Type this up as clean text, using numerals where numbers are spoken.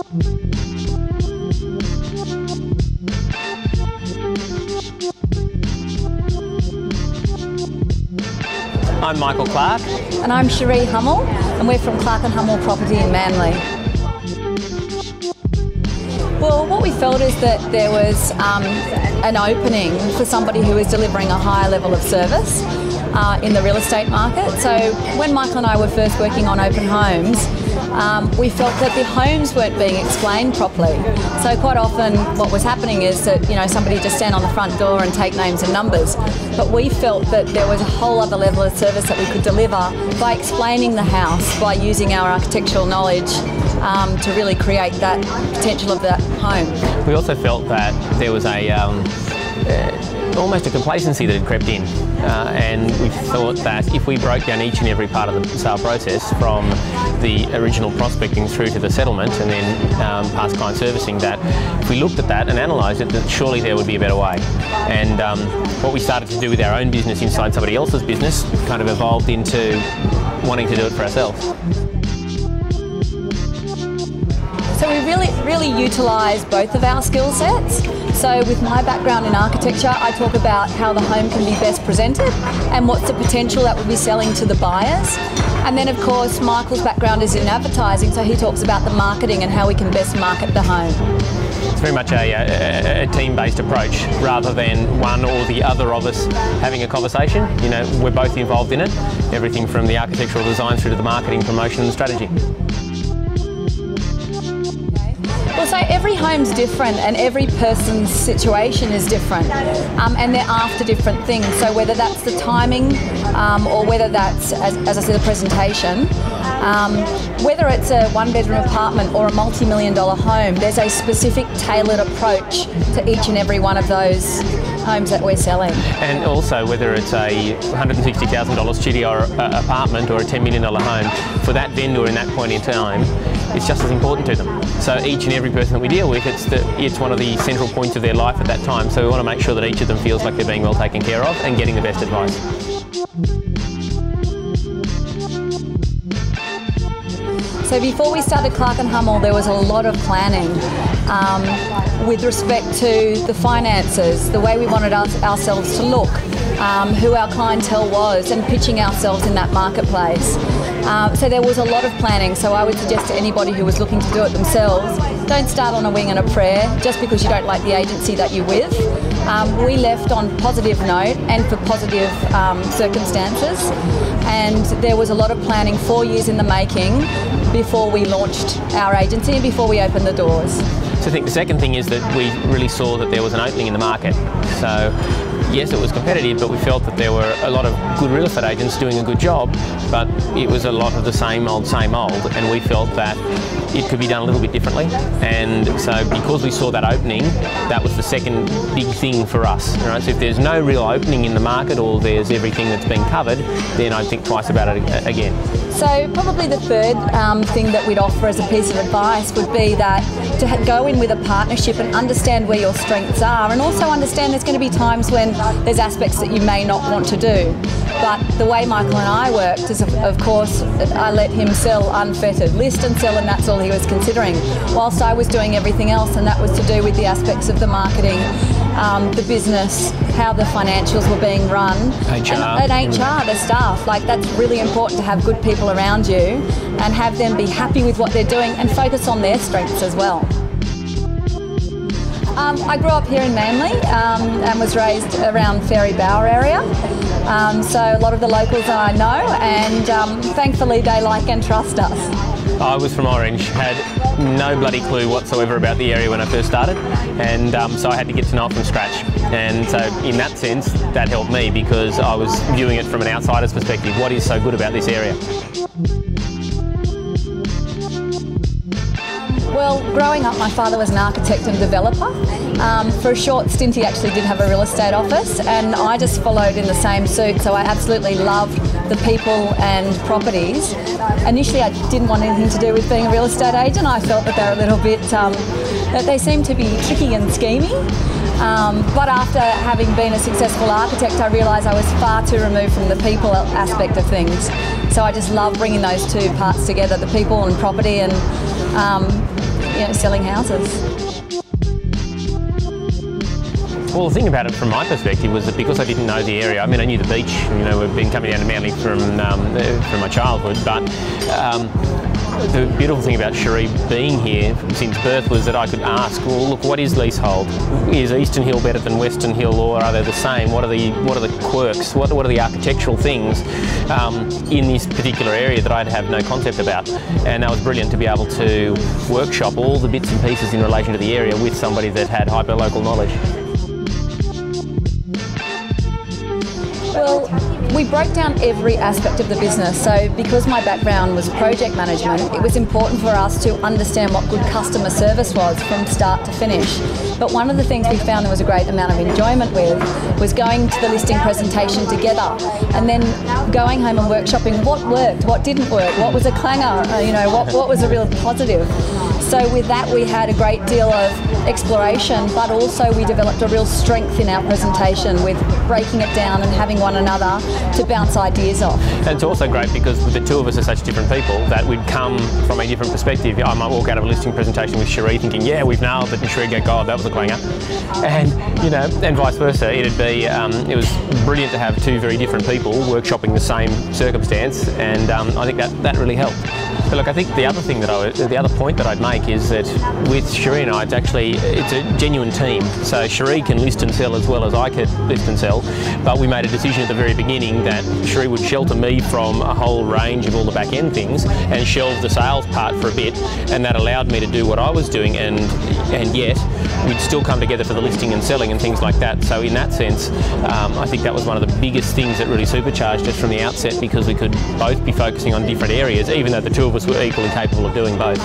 I'm Michael Clark. And I'm Hummel, and we're from Clark & Hummel Property in Manly. Well, what we felt is that there was an opening for somebody who is delivering a higher level of service in the real estate market. So when Michael and I were first working on open homes, we felt that the homes weren't being explained properly. So quite often what was happening is that, somebody just stand on the front door and take names and numbers. But we felt that there was a whole other level of service that we could deliver by explaining the house, by using our architectural knowledge to really create that potential of that home. We also felt that there was almost a complacency that had crept in, and we thought that if we broke down each and every part of the sale process, from the original prospecting through to the settlement and then past client servicing, that if we looked at that and analysed it, that surely there would be a better way. And what we started to do with our own business inside somebody else's business kind of evolved into wanting to do it for ourselves. So we really utilise both of our skill sets. So with my background in architecture, I talk about how the home can be best presented and what's the potential that we'll be selling to the buyers. And then of course Michael's background is in advertising, so he talks about the marketing and how we can best market the home. It's very much a team-based approach rather than one or the other of us having a conversation. We're both involved in it, everything from the architectural design through to the marketing, promotion and strategy. Well, so every home's different and every person's situation is different, and they're after different things. So whether that's the timing or whether that's, as I said, the presentation, whether it's a one-bedroom apartment or a multi-million-dollar home, there's a specific tailored approach to each and every one of those homes that we're selling. And also whether it's a $160,000 studio apartment or a $10 million home, for that vendor in that point in time, it's just as important to them. So each and every person that we deal with, it's one of the central points of their life at that time. So we want to make sure that each of them feels like they're being well taken care of and getting the best advice. So before we started Clark & Hummel, there was a lot of planning with respect to the finances, the way we wanted ourselves to look, who our clientele was, and pitching ourselves in that marketplace. So there was a lot of planning, so I would suggest to anybody who was looking to do it themselves, don't start on a wing and a prayer just because you don't like the agency that you're with. We left on a positive note and for positive circumstances, and there was a lot of planning, 4 years in the making, before we launched our agency and before we opened the doors. So I think the second thing is that we really saw that there was an opening in the market. So yes, it was competitive, but we felt that there were a lot of good real estate agents doing a good job, but it was a lot of the same old, and we felt that it could be done a little bit differently. And so because we saw that opening, that was the second big thing for us. Right? So if there's no real opening in the market, or there's everything that's been covered, then I'd think twice about it again. So probably the third thing that we'd offer as a piece of advice would be that to go in with a partnership and understand where your strengths are, and also understand there's going to be times when there's aspects that you may not want to do. But the way Michael and I worked is, of course, I let him sell unfettered, list and sell, and that's all he was considering, whilst I was doing everything else, and that was to do with the aspects of the marketing, the business, how the financials were being run, and HR, the staff. Like, that's really important to have good people around you and have them be happy with what they're doing and focus on their strengths as well. I grew up here in Manly and was raised around Fairy Bower area. So a lot of the locals I know, and thankfully they like and trust us. I was from Orange, had no bloody clue whatsoever about the area when I first started, and so I had to get to know it from scratch. And so in that sense, that helped me because I was viewing it from an outsider's perspective. What is so good about this area? Well, growing up, my father was an architect and developer. For a short stint, he actually did have a real estate office, and I just followed in the same suit, so I absolutely loved the people and properties. Initially, I didn't want anything to do with being a real estate agent. I felt that they were a little bit, that they seemed to be tricky and schemy. But after having been a successful architect, I realised I was far too removed from the people aspect of things. So I just love bringing those two parts together, the people and property, and selling houses. Well, the thing about it from my perspective was that because I didn't know the area, I mean, I knew the beach, we've been coming down to Manly from my childhood, but the beautiful thing about Cherie being here since birth was that I could ask, well, look, what is leasehold? Is Eastern Hill better than Western Hill, or are they the same? What are the quirks? What are the architectural things in this particular area that I'd have no concept about? And that was brilliant to be able to workshop all the bits and pieces in relation to the area with somebody that had hyper-local knowledge. Well, we broke down every aspect of the business. So because my background was project management, it was important for us to understand what good customer service was from start to finish. But one of the things we found there was a great amount of enjoyment with was going to the listing presentation together and then going home and workshopping what worked, what didn't work, what was a clanger, what was a real positive. So with that we had a great deal of exploration, but also we developed a real strength in our presentation with breaking it down and having one another to bounce ideas off. And it's also great because the two of us are such different people that we'd come from a different perspective. I might walk out of a listing presentation with Cherie thinking, yeah, we've nailed it, and Cherie go, God, that was a clanger. And, and vice versa. It'd be, it was brilliant to have two very different people workshopping the same circumstance, and I think that really helped. But look, I think the other point that I'd make is that with Cherie and I, it's a genuine team. So Cherie can list and sell as well as I could list and sell, but we made a decision at the very beginning that Cherie would shelter me from a whole range of all the back end things and shelve the sales part for a bit, and that allowed me to do what I was doing, and yet we'd still come together for the listing and selling and things like that. So in that sense, I think that was one of the biggest things that really supercharged us from the outset, because we could both be focusing on different areas, even though the two of us were equally capable of doing both.